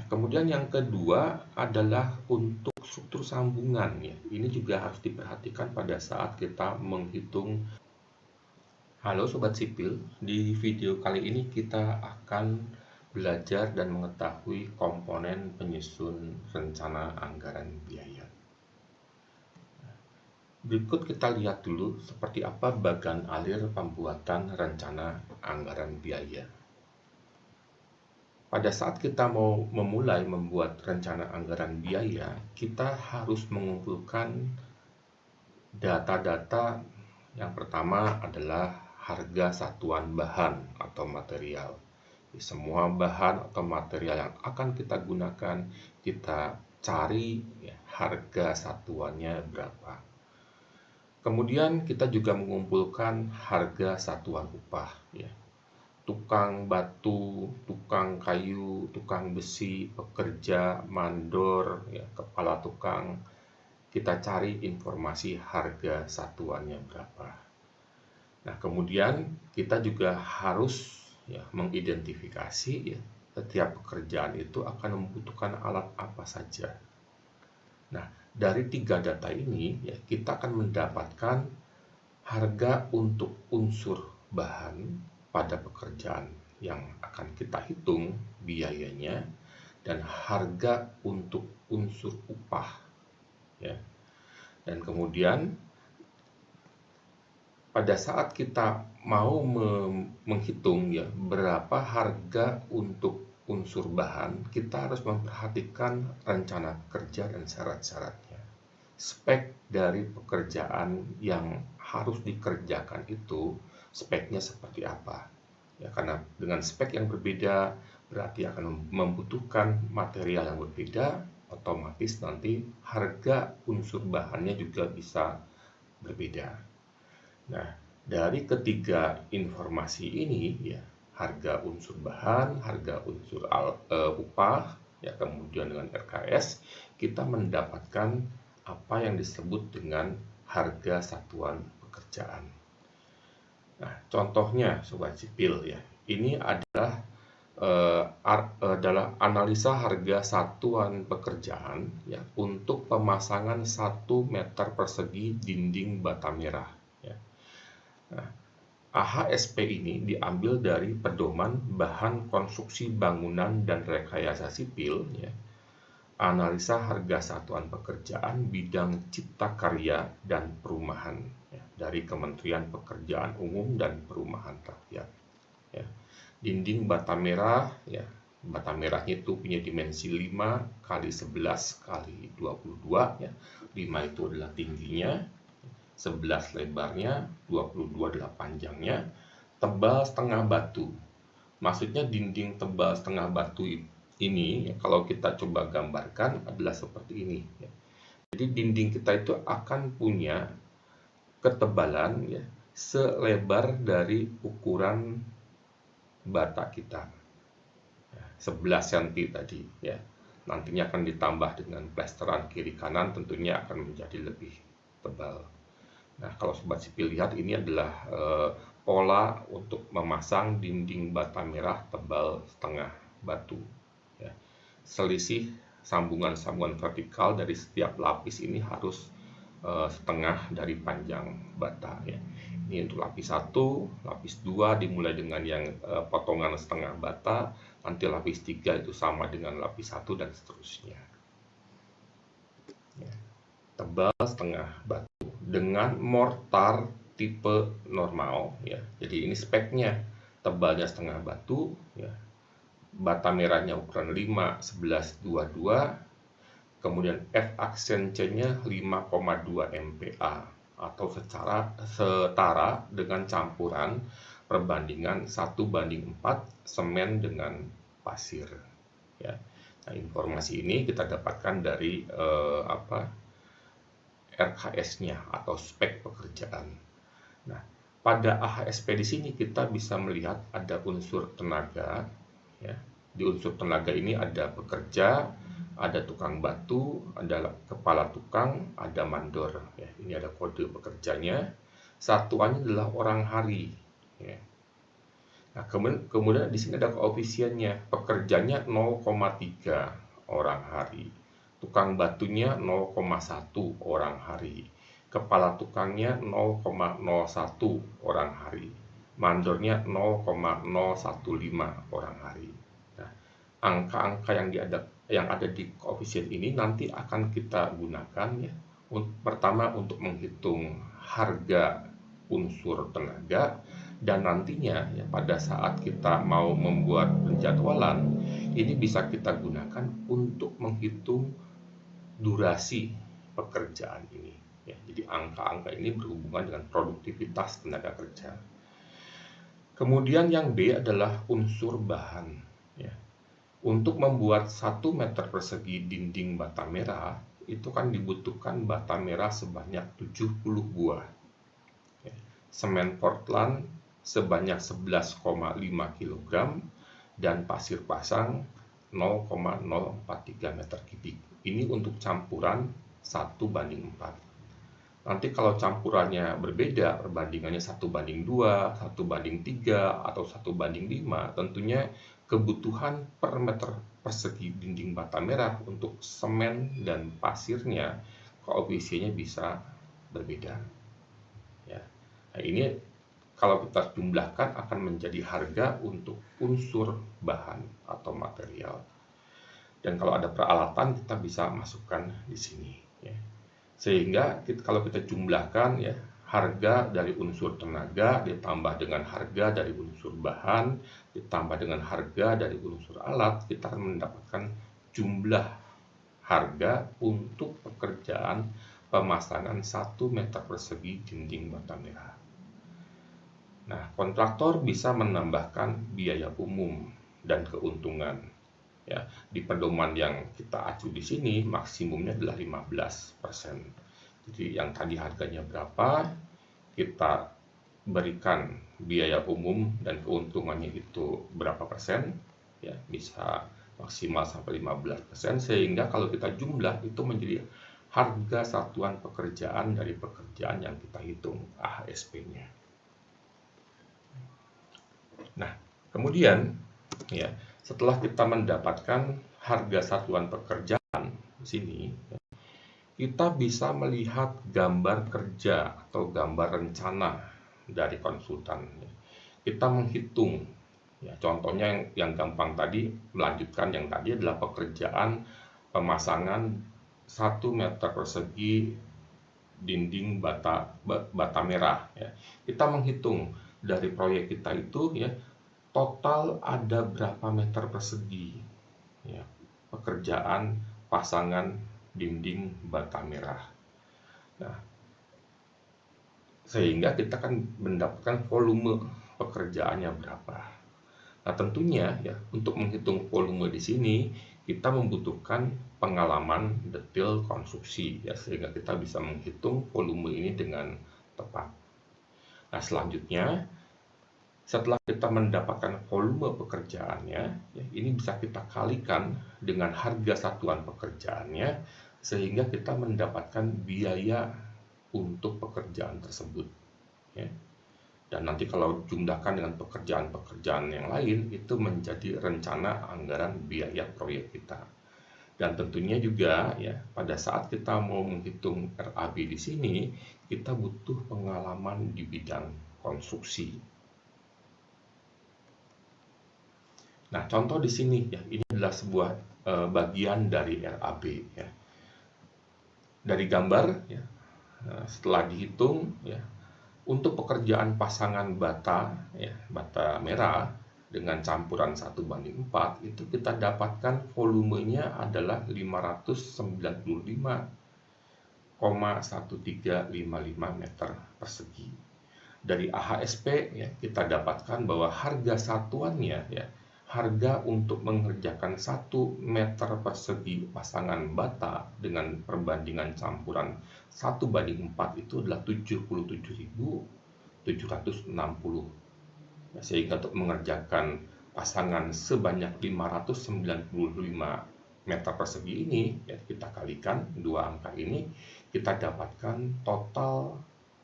kemudian yang kedua adalah untuk struktur sambungan ya. Ini juga harus diperhatikan pada saat kita menghitung. Halo Sobat Sipil, di video kali ini kita akan belajar dan mengetahui komponen penyusun rencana anggaran biaya. Berikut kita lihat dulu seperti apa bagan alir pembuatan rencana anggaran biaya. Pada saat kita mau memulai membuat rencana anggaran biaya, kita harus mengumpulkan data-data. Yang pertama adalah harga satuan bahan atau material. Semua bahan atau material yang akan kita gunakan, kita cari ya, harga satuannya berapa. Kemudian kita juga mengumpulkan harga satuan upah ya. Tukang batu, tukang kayu, tukang besi, pekerja, mandor, ya, kepala tukang. Kita cari informasi harga satuannya berapa. Nah, kemudian kita juga harus ya, mengidentifikasi ya, setiap pekerjaan itu akan membutuhkan alat apa saja. Nah, dari 3 data ini ya, kita akan mendapatkan harga untuk unsur bahan pada pekerjaan yang akan kita hitung biayanya, dan harga untuk unsur upah ya. Dan kemudian pada saat kita mau menghitung ya berapa harga untuk unsur bahan, kita harus memperhatikan rencana kerja dan syarat-syaratnya. Spek dari pekerjaan yang harus dikerjakan itu speknya seperti apa. Ya, karena dengan spek yang berbeda berarti akan membutuhkan material yang berbeda, otomatis nanti harga unsur bahannya juga bisa berbeda. Nah, dari ketiga informasi ini ya, harga unsur bahan, harga unsur upah, ya kemudian dengan RKS, kita mendapatkan apa yang disebut dengan harga satuan pekerjaan. Nah, contohnya Sobat Sipil ya, ini adalah analisa harga satuan pekerjaan ya untuk pemasangan 1 meter persegi dinding bata merah ya. Nah, AHSP ini diambil dari Pedoman Bahan Konstruksi Bangunan dan Rekayasa Sipil ya. Analisa harga satuan pekerjaan bidang cipta karya dan perumahan ya, dari Kementerian Pekerjaan Umum dan Perumahan Rakyat ya. Dinding bata merah ya, bata merahnya itu punya dimensi 5 kali 11 kali 22 ya. 5 itu adalah tingginya, 11 lebarnya, 22 adalah panjangnya, tebal setengah batu. Maksudnya dinding tebal setengah batu ini ya, kalau kita coba gambarkan adalah seperti ini ya. Jadi dinding kita itu akan punya ketebalan ya, selebar dari ukuran bata kita 11 cm tadi ya. Nantinya akan ditambah dengan plesteran kiri kanan, tentunya akan menjadi lebih tebal. Nah, kalau Sobat Sipil lihat, ini adalah pola untuk memasang dinding bata merah tebal setengah batu ya. Selisih sambungan-sambungan vertikal dari setiap lapis ini harus setengah dari panjang bata ya. Ini untuk lapis 1, lapis 2 dimulai dengan yang potongan setengah bata, nanti lapis 3 itu sama dengan lapis 1 dan seterusnya ya. Tebal setengah batu dengan mortar tipe normal ya. Jadi ini speknya, tebalnya setengah batu ya, bata merahnya ukuran 5, 11, 22, kemudian F aksen C-nya 5,2 MPa atau setara dengan campuran perbandingan 1:4 semen dengan pasir ya. Nah, informasi ini kita dapatkan dari RKS-nya atau spek pekerjaan. Nah, pada AHSP di sini kita bisa melihat ada unsur tenaga ya. Di unsur tenaga ini ada pekerja, ada tukang batu, ada kepala tukang, ada mandor ya. Ini ada kode pekerjanya. Satuannya adalah orang hari ya. Nah, kemudian di sini ada koefisiennya. Pekerjanya 0,3 orang hari. Tukang batunya 0,1 orang hari. Kepala tukangnya 0,01 orang hari. Mandornya 0,015 orang hari. Nah, angka-angka yang ada di koefisien ini nanti akan kita gunakan ya. Pertama untuk menghitung harga unsur tenaga, dan nantinya ya pada saat kita mau membuat penjadwalan ini bisa kita gunakan untuk menghitung durasi pekerjaan ini ya. Jadi angka-angka ini berhubungan dengan produktivitas tenaga kerja. Kemudian yang B adalah unsur bahan ya. Untuk membuat 1 meter persegi dinding bata merah itu kan dibutuhkan bata merah sebanyak 70 buah ya. Semen Portland sebanyak 11,5 kg dan pasir pasang 0,043 meter kubik. Ini untuk campuran 1:4. Nanti kalau campurannya berbeda, perbandingannya 1:2, 1:3, atau 1:5, tentunya kebutuhan per meter persegi dinding bata merah untuk semen dan pasirnya koefisiennya bisa berbeda. Ya. Nah, ini kalau kita jumlahkan akan menjadi harga untuk unsur bahan atau material. Dan kalau ada peralatan kita bisa masukkan di sini ya. Sehingga kalau kita jumlahkan ya, harga dari unsur tenaga ditambah dengan harga dari unsur bahan ditambah dengan harga dari unsur alat, kita akan mendapatkan jumlah harga untuk pekerjaan pemasangan 1 meter persegi dinding bata merah. Nah, kontraktor bisa menambahkan biaya umum dan keuntungan. Ya, di pedoman yang kita acu di sini maksimumnya adalah 15%. Jadi yang tadi harganya berapa, kita berikan biaya umum dan keuntungannya itu berapa persen, ya bisa maksimal sampai 15%, sehingga kalau kita jumlah itu menjadi harga satuan pekerjaan dari pekerjaan yang kita hitung AHSP-nya. Nah, kemudian ya, setelah kita mendapatkan harga satuan pekerjaan di sini, kita bisa melihat gambar kerja atau gambar rencana dari konsultan. Kita menghitung, ya, contohnya yang gampang tadi, melanjutkan yang tadi adalah pekerjaan pemasangan 1 meter persegi dinding bata merah. Ya. Kita menghitung dari proyek kita itu ya, total ada berapa meter persegi ya, pekerjaan pasangan dinding bata merah. Nah, sehingga kita kan mendapatkan volume pekerjaannya berapa. Nah, tentunya ya untuk menghitung volume di sini kita membutuhkan pengalaman detail konstruksi ya, sehingga kita bisa menghitung volume ini dengan tepat. Nah, selanjutnya setelah kita mendapatkan volume pekerjaannya, ya, ini bisa kita kalikan dengan harga satuan pekerjaannya, sehingga kita mendapatkan biaya untuk pekerjaan tersebut. Ya. Dan nanti kalau jumlahkan dengan pekerjaan-pekerjaan yang lain, itu menjadi rencana anggaran biaya proyek kita. Dan tentunya juga ya, pada saat kita mau menghitung RAB di sini, kita butuh pengalaman di bidang konstruksi. Nah, contoh di sini ya, ini adalah sebuah bagian dari RAB ya. Dari gambar ya, setelah dihitung ya, untuk pekerjaan pasangan bata ya, bata merah dengan campuran 1:4 itu kita dapatkan volumenya adalah 595,1355 meter persegi. Dari AHSP ya, kita dapatkan bahwa harga satuannya ya, harga untuk mengerjakan 1 meter persegi pasangan bata dengan perbandingan campuran 1:4 itu adalah 77.760. Nah, sehingga untuk mengerjakan pasangan sebanyak 595 meter persegi ini ya, kita kalikan dua angka ini, kita dapatkan total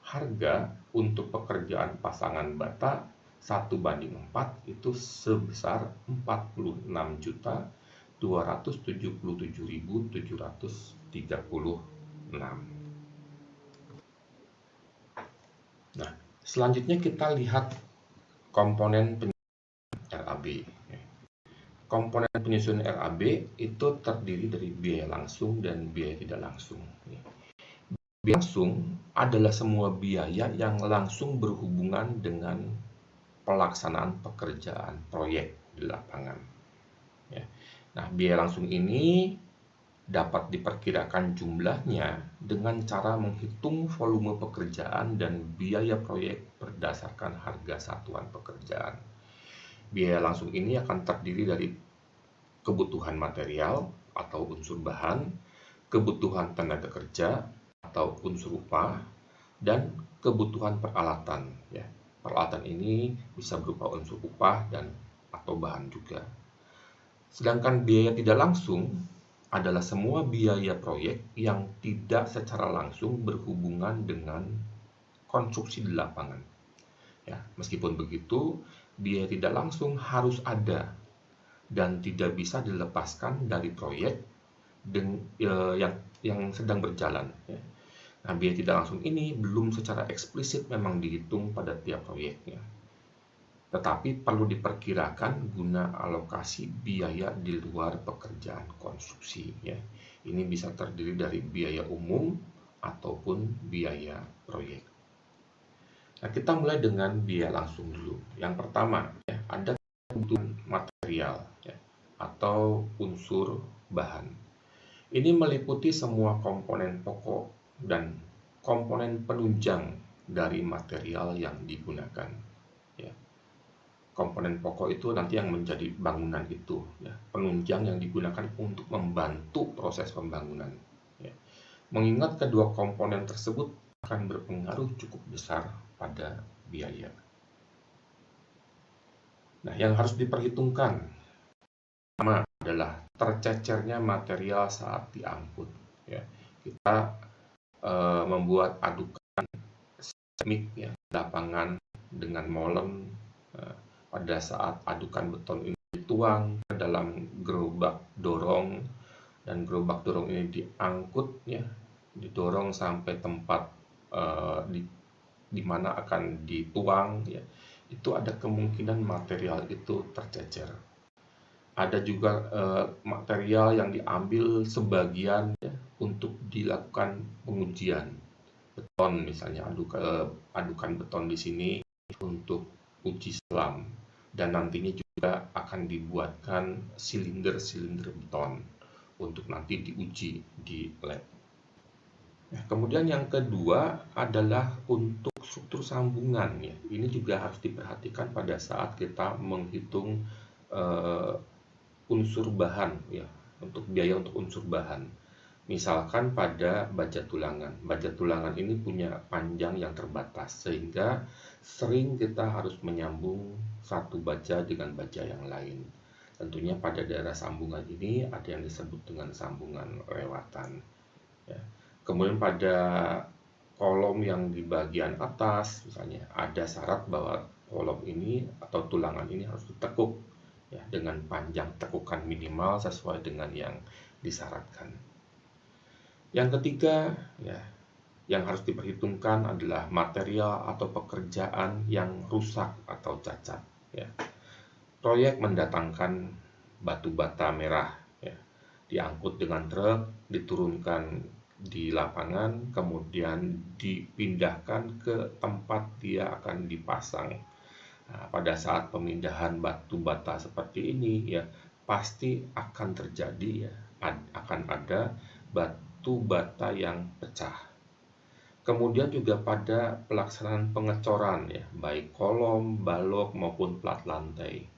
harga untuk pekerjaan pasangan bata 1:4 itu sebesar 46.277.736. Nah, selanjutnya kita lihat komponen RAB. Komponen penyusunan RAB itu terdiri dari biaya langsung dan biaya tidak langsung. Biaya langsung adalah semua biaya yang langsung berhubungan dengan pelaksanaan pekerjaan proyek di lapangan. Nah, biaya langsung ini dapat diperkirakan jumlahnya dengan cara menghitung volume pekerjaan dan biaya proyek berdasarkan harga satuan pekerjaan. Biaya langsung ini akan terdiri dari kebutuhan material atau unsur bahan, kebutuhan tenaga kerja atau unsur upah, dan kebutuhan peralatan. Peralatan ini bisa berupa unsur upah dan atau bahan juga. Sedangkan biaya tidak langsung adalah semua biaya proyek yang tidak secara langsung berhubungan dengan konstruksi di lapangan. Meskipun begitu, biaya tidak langsung harus ada dan tidak bisa dilepaskan dari proyek yang sedang berjalan. Nah, biaya tidak langsung ini belum secara eksplisit memang dihitung pada tiap proyeknya, tetapi perlu diperkirakan guna alokasi biaya di luar pekerjaan konstruksi. Ini bisa terdiri dari biaya umum ataupun biaya proyek. Nah, kita mulai dengan biaya langsung dulu. Yang pertama, ada kebutuhan material atau unsur bahan. Ini meliputi semua komponen pokok dan komponen penunjang dari material yang digunakan. Komponen pokok itu nanti yang menjadi bangunan itu, penunjang yang digunakan untuk membantu proses pembangunan. Mengingat kedua komponen tersebut akan berpengaruh cukup besar pada biaya. Nah, yang harus diperhitungkan pertama adalah tercecernya material saat diangkut. Kita membuat adukan seismik lapangan dengan molen pada saat adukan beton ini dituang ke dalam gerobak dorong, dan gerobak dorong ini diangkut, didorong sampai tempat di mana akan dituang, itu ada kemungkinan material itu tercecer. Ada juga material yang diambil sebagian untuk dilakukan pengujian beton, misalnya adukan beton di sini untuk uji selam, dan nantinya juga akan dibuatkan silinder-silinder beton untuk nanti diuji di lab. Kemudian yang kedua adalah untuk struktur sambungan. Ini juga harus diperhatikan pada saat kita menghitung unsur bahan, untuk biaya untuk unsur bahan. Misalkan pada baja tulangan. Baja tulangan ini punya panjang yang terbatas, sehingga sering kita harus menyambung satu baja dengan baja yang lain. Tentunya pada daerah sambungan ini ada yang disebut dengan sambungan lewatan. Kemudian pada kolom yang di bagian atas, misalnya ada syarat bahwa kolom ini atau tulangan ini harus ditekuk dengan panjang tekukan minimal sesuai dengan yang disyaratkan. Yang ketiga, yang harus diperhitungkan adalah material atau pekerjaan yang rusak atau cacat. Proyek mendatangkan batu bata merah, diangkut dengan truk, diturunkan di lapangan, kemudian dipindahkan ke tempat dia akan dipasang. Nah, pada saat pemindahan batu bata seperti ini, pasti akan terjadi, akan ada batu bata yang pecah. Kemudian juga pada pelaksanaan pengecoran, baik kolom, balok maupun plat lantai.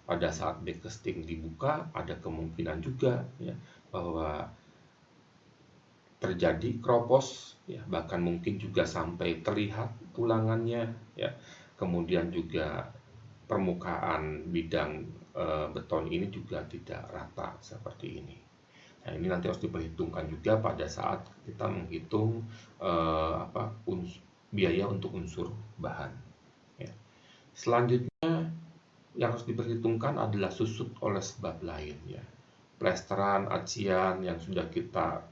Pada saat backcasting dibuka, ada kemungkinan juga bahwa terjadi kropos, bahkan mungkin juga sampai terlihat tulangannya. Kemudian juga permukaan bidang beton ini juga tidak rata seperti ini. Nah, ini nanti harus diperhitungkan juga pada saat kita menghitung biaya untuk unsur bahan. Selanjutnya yang harus diperhitungkan adalah susut oleh sebab lain ya. Plesteran, acian yang sudah kita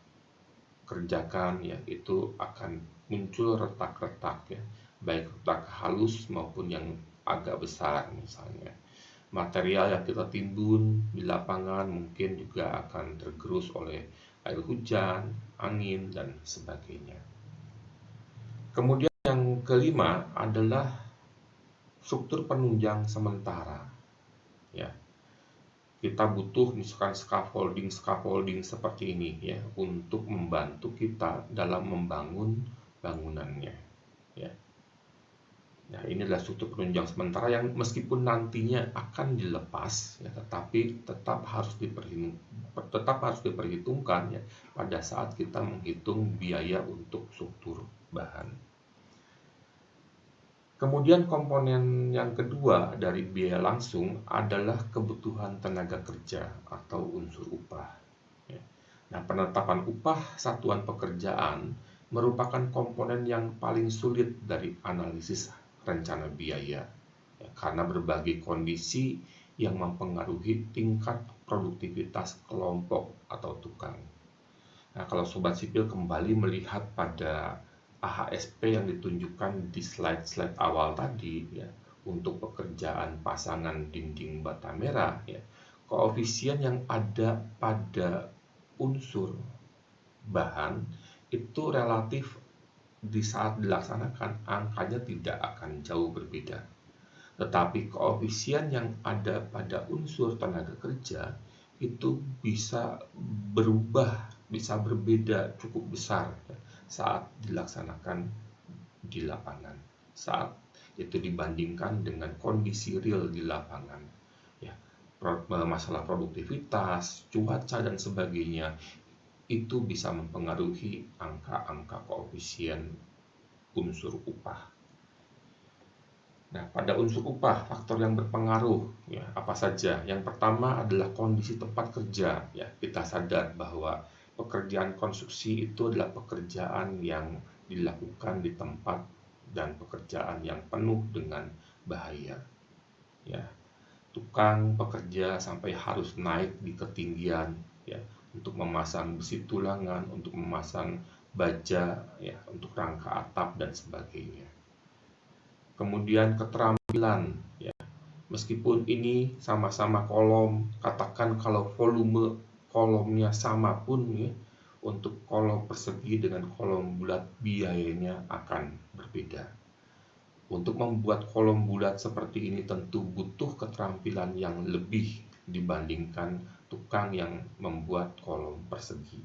kerjakan ya, itu akan muncul retak-retak ya, baik retak halus maupun yang agak besar misalnya. Material yang kita timbun di lapangan mungkin juga akan tergerus oleh air hujan, angin, dan sebagainya. Kemudian yang kelima adalah struktur penunjang sementara. Ya, kita butuh misalkan scaffolding seperti ini ya untuk membantu kita dalam membangun bangunannya. Ya. Nah, ini adalah struktur penunjang sementara yang meskipun nantinya akan dilepas, ya, tetapi tetap harus diperhitungkan ya pada saat kita menghitung biaya untuk struktur bahan. Kemudian komponen yang kedua dari biaya langsung adalah kebutuhan tenaga kerja atau unsur upah. Ya. Nah, penetapan upah satuan pekerjaan merupakan komponen yang paling sulit dari analisis rencana biaya ya, karena berbagai kondisi yang mempengaruhi tingkat produktivitas kelompok atau tukang. Nah, kalau sobat sipil kembali melihat pada AHSP yang ditunjukkan di slide-slide awal tadi ya, untuk pekerjaan pasangan dinding bata merah ya, koefisien yang ada pada unsur bahan itu relatif di saat dilaksanakan angkanya tidak akan jauh berbeda. Tetapi koefisien yang ada pada unsur tenaga kerja itu bisa berubah, bisa berbeda cukup besar saat dilaksanakan di lapangan, saat itu dibandingkan dengan kondisi real di lapangan. Ya, masalah produktivitas, cuaca dan sebagainya itu bisa mempengaruhi angka-angka koefisien unsur upah. Nah, pada unsur upah, faktor yang berpengaruh ya apa saja? Yang pertama adalah kondisi tempat kerja. Ya, kita sadar bahwa pekerjaan konstruksi itu adalah pekerjaan yang dilakukan di tempat dan pekerjaan yang penuh dengan bahaya. Ya, tukang bekerja sampai harus naik di ketinggian ya untuk memasang besi tulangan, untuk memasang baja ya untuk rangka atap dan sebagainya. Kemudian keterampilan ya, meskipun ini sama-sama kolom, katakan kalau volume kolomnya sama pun ya, untuk kolom persegi dengan kolom bulat biayanya akan berbeda. Untuk membuat kolom bulat seperti ini tentu butuh keterampilan yang lebih dibandingkan tukang yang membuat kolom persegi.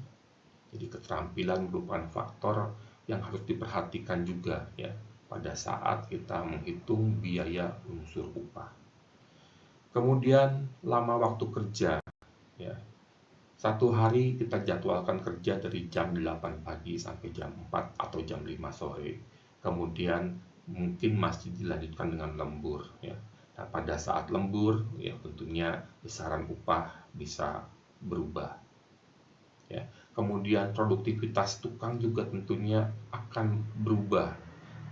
Jadi keterampilan merupakan faktor yang harus diperhatikan juga ya pada saat kita menghitung biaya unsur upah. Kemudian lama waktu kerja ya. Satu hari kita jadwalkan kerja dari jam 8 pagi sampai jam 4 atau jam 5 sore. Kemudian mungkin masih dilanjutkan dengan lembur ya. Nah, pada saat lembur ya tentunya besaran upah bisa berubah. Ya. Kemudian produktivitas tukang juga tentunya akan berubah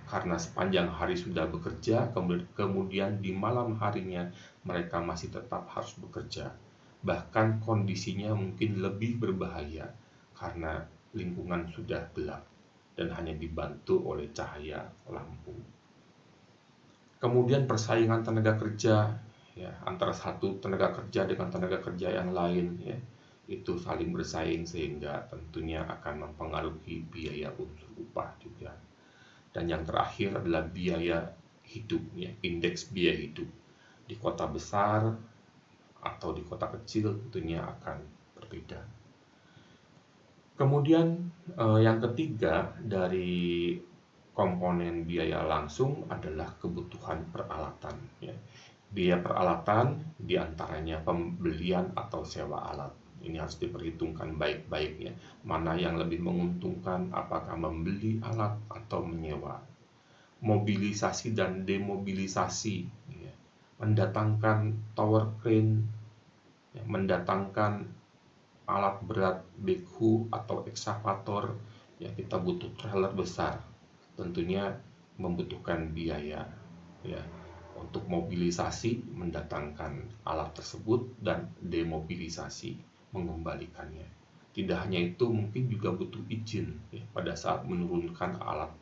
karena sepanjang hari sudah bekerja, kemudian di malam harinya mereka masih tetap harus bekerja. Bahkan kondisinya mungkin lebih berbahaya karena lingkungan sudah gelap dan hanya dibantu oleh cahaya lampu. Kemudian persaingan tenaga kerja ya antara satu tenaga kerja dengan tenaga kerja yang lain ya itu saling bersaing sehingga tentunya akan mempengaruhi biaya unsur upah juga. Dan yang terakhir adalah biaya hidup ya, indeks biaya hidup. Di kota besar atau di kota kecil tentunya akan berbeda. Kemudian yang ketiga dari komponen biaya langsung adalah kebutuhan peralatan ya. Biaya peralatan diantaranya pembelian atau sewa alat. Ini harus diperhitungkan baik-baik ya. Mana yang lebih menguntungkan, apakah membeli alat atau menyewa. Mobilisasi dan demobilisasi ya. Mendatangkan tower crane ya, mendatangkan alat berat backhoe atau ekskavator ya, kita butuh trailer besar, tentunya membutuhkan biaya ya. untuk mobilisasi mendatangkan alat tersebut dan demobilisasi mengembalikannya. Tidak hanya itu, mungkin juga butuh izin ya, pada saat menurunkan alat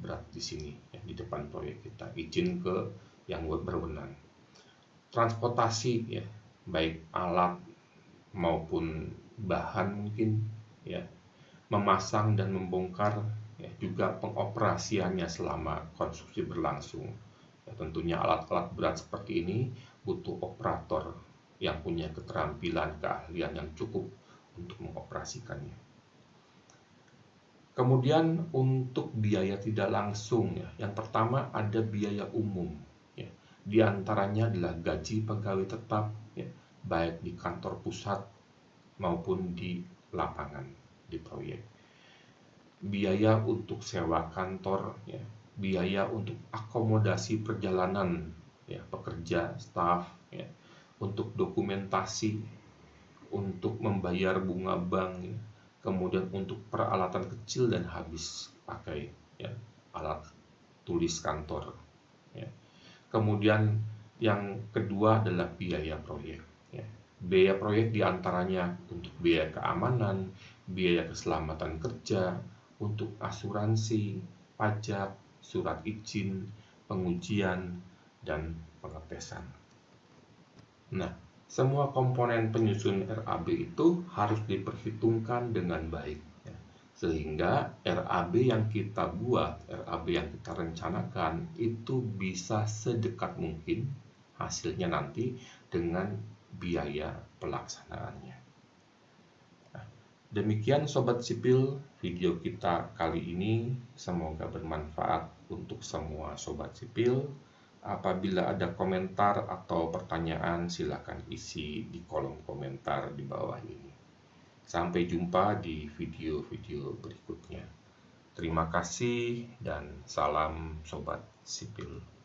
berat di sini ya, di depan proyek kita, izin ke yang berwenang. Transportasi ya, baik alat maupun bahan mungkin ya, memasang dan membongkar ya, juga pengoperasiannya selama konstruksi berlangsung. Ya, tentunya alat-alat berat seperti ini butuh operator yang punya keterampilan, keahlian yang cukup untuk mengoperasikannya. Kemudian untuk biaya tidak langsung ya, yang pertama ada biaya umum ya. Di antaranya adalah gaji pegawai tetap ya, baik di kantor pusat maupun di lapangan di proyek. Biaya untuk sewa kantor ya, biaya untuk akomodasi perjalanan ya, pekerja, staf ya, untuk dokumentasi, untuk membayar bunga bank ya, kemudian untuk peralatan kecil dan habis pakai ya, alat tulis kantor ya. Kemudian yang kedua adalah biaya proyek ya. Biaya proyek diantaranya untuk biaya keamanan, biaya keselamatan kerja, untuk asuransi, pajak, surat izin, pengujian, dan pengetesan. Nah, semua komponen penyusun RAB itu harus diperhitungkan dengan baik ya. Sehingga RAB yang kita buat, RAB yang kita rencanakan itu bisa sedekat mungkin hasilnya nanti dengan biaya pelaksanaannya. Nah, demikian Sobat Sipil video kita kali ini, semoga bermanfaat untuk semua Sobat Sipil. Apabila ada komentar atau pertanyaan, silakan isi di kolom komentar di bawah ini. Sampai jumpa di video-video berikutnya. Terima kasih dan salam Sobat Sipil.